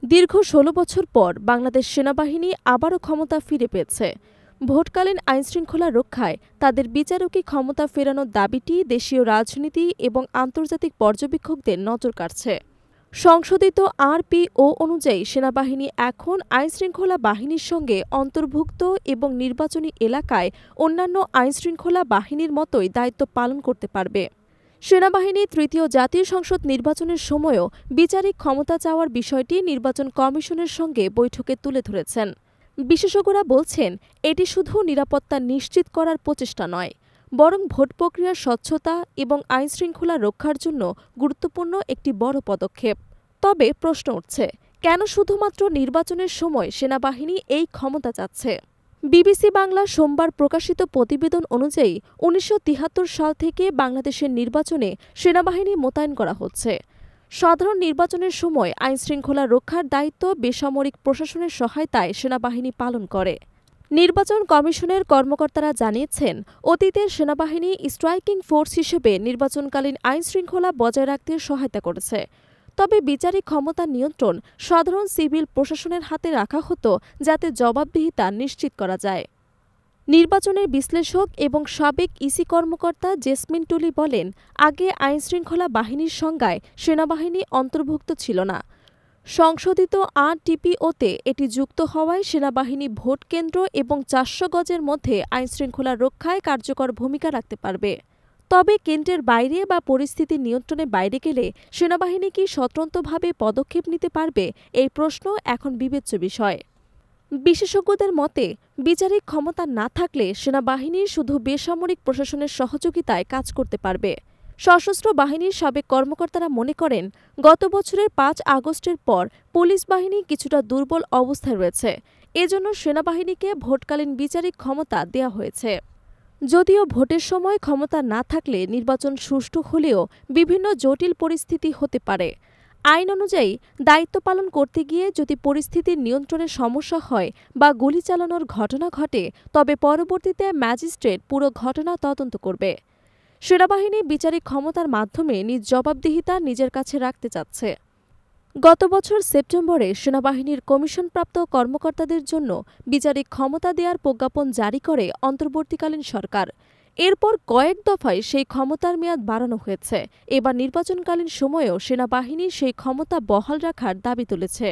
দীর্ঘ ১৬ বছর পর বাংলাদেশ সেনাবাহিনী আবারও ক্ষমতা ফিরে পেয়েছে। ভোটকালীন আইনশৃঙ্খলা রক্ষায় তাদের বিচারকী ক্ষমতা ফেরানোর দাবিটি দেশীয় রাজনীতি এবং আন্তর্জাতিক পর্যবেক্ষকদের নজর কাড়ছে। সংশোধিত আরপিও অনুযায়ী সেনাবাহিনী এখন আইনশৃঙ্খলা বাহিনীর সঙ্গে অন্তর্ভুক্ত এবং নির্বাচনী এলাকায় অন্যান্য আইনশৃঙ্খলা বাহিনীর মতোই দায়িত্ব পালন করতে পারবে। সেনাবাহিনী তৃতীয় জাতীয় সংসদ নির্বাচনের সময়ও বিচারিক ক্ষমতা চাওয়ার বিষয়টি নির্বাচন কমিশনের সঙ্গে বৈঠকে তুলে ধরেছেন। বিশেষজ্ঞরা বলছেন, এটি শুধু নিরাপত্তা নিশ্চিত করার প্রচেষ্টা নয়, বরং ভোট প্রক্রিয়ার স্বচ্ছতা এবং আইনশৃঙ্খলা রক্ষার জন্য গুরুত্বপূর্ণ একটি বড় পদক্ষেপ। তবে প্রশ্ন উঠছে, কেন শুধুমাত্র নির্বাচনের সময় সেনাবাহিনী এই ক্ষমতা চাচ্ছে? বিবিসি বাংলা সোমবার প্রকাশিত প্রতিবেদন অনুযায়ী ১৯৭৩ সাল থেকে বাংলাদেশের নির্বাচনে সেনাবাহিনী মোতায়েন করা হচ্ছে। সাধারণ নির্বাচনের সময় আইনশৃঙ্খলা রক্ষার দায়িত্ব বেসামরিক প্রশাসনের সহায়তায় সেনাবাহিনী পালন করে। নির্বাচন কমিশনের কর্মকর্তারা জানিয়েছেন, অতীতের সেনাবাহিনী স্ট্রাইকিং ফোর্স হিসেবে নির্বাচনকালীন আইনশৃঙ্খলা বজায় রাখতে সহায়তা করেছে। তবে বিচারিক ক্ষমতার নিয়ন্ত্রণ সাধারণ সিভিল প্রশাসনের হাতে রাখা হতো, যাতে জবাবদিহিতা নিশ্চিত করা যায়। নির্বাচনের বিশ্লেষক এবং সাবেক ইসি কর্মকর্তা জেসমিন টুলি বলেন, আগে আইনশৃঙ্খলা বাহিনীর সংজ্ঞায় সেনাবাহিনী অন্তর্ভুক্ত ছিল না। সংশোধিত আরটিপিওতে এটি যুক্ত হওয়ায় সেনাবাহিনী ভোট কেন্দ্র এবং ৪০০ গজের মধ্যে আইনশৃঙ্খলা রক্ষায় কার্যকর ভূমিকা রাখতে পারবে। তবে কেন্দ্রের বাইরে বা পরিস্থিতি নিয়ন্ত্রণের বাইরে গেলে সেনাবাহিনী কি স্বতন্ত্রভাবে পদক্ষেপ নিতে পারবে, এই প্রশ্ন এখন বিবেচ্য বিষয়। বিশেষজ্ঞদের মতে, বিচারিক ক্ষমতা না থাকলে সেনাবাহিনী শুধু বেসামরিক প্রশাসনের সহযোগিতায় কাজ করতে পারবে। সশস্ত্র বাহিনীর সাবেক কর্মকর্তারা মনে করেন, গত বছরের ৫ আগস্টের পর পুলিশ বাহিনী কিছুটা দুর্বল অবস্থায় রয়েছে। এজন্য সেনাবাহিনীকে ভোটকালীন বিচারিক ক্ষমতা দেওয়া হয়েছে। যদিও ভোটের সময় ক্ষমতা না থাকলে নির্বাচন সুষ্ঠু হলেও বিভিন্ন জটিল পরিস্থিতি হতে পারে। আইন অনুযায়ী দায়িত্ব পালন করতে গিয়ে যদি পরিস্থিতির নিয়ন্ত্রণে সমস্যা হয় বা গুলি চালানোর ঘটনা ঘটে, তবে পরবর্তীতে ম্যাজিস্ট্রেট পুরো ঘটনা তদন্ত করবে। সেনাবাহিনী বিচারিক ক্ষমতার মাধ্যমে নিজ জবাবদিহিতা নিজের কাছে রাখতে চাচ্ছে। গত বছর সেপ্টেম্বরে সেনাবাহিনীর কমিশনপ্রাপ্ত কর্মকর্তাদের জন্য বিচারিক ক্ষমতা দেওয়ার প্রজ্ঞাপন জারি করে অন্তর্বর্তীকালীন সরকার। এরপর কয়েক দফায় সেই ক্ষমতার মেয়াদ বাড়ানো হয়েছে। এবার নির্বাচনকালীন সময়েও সেনাবাহিনী সেই ক্ষমতা বহাল রাখার দাবি তুলেছে।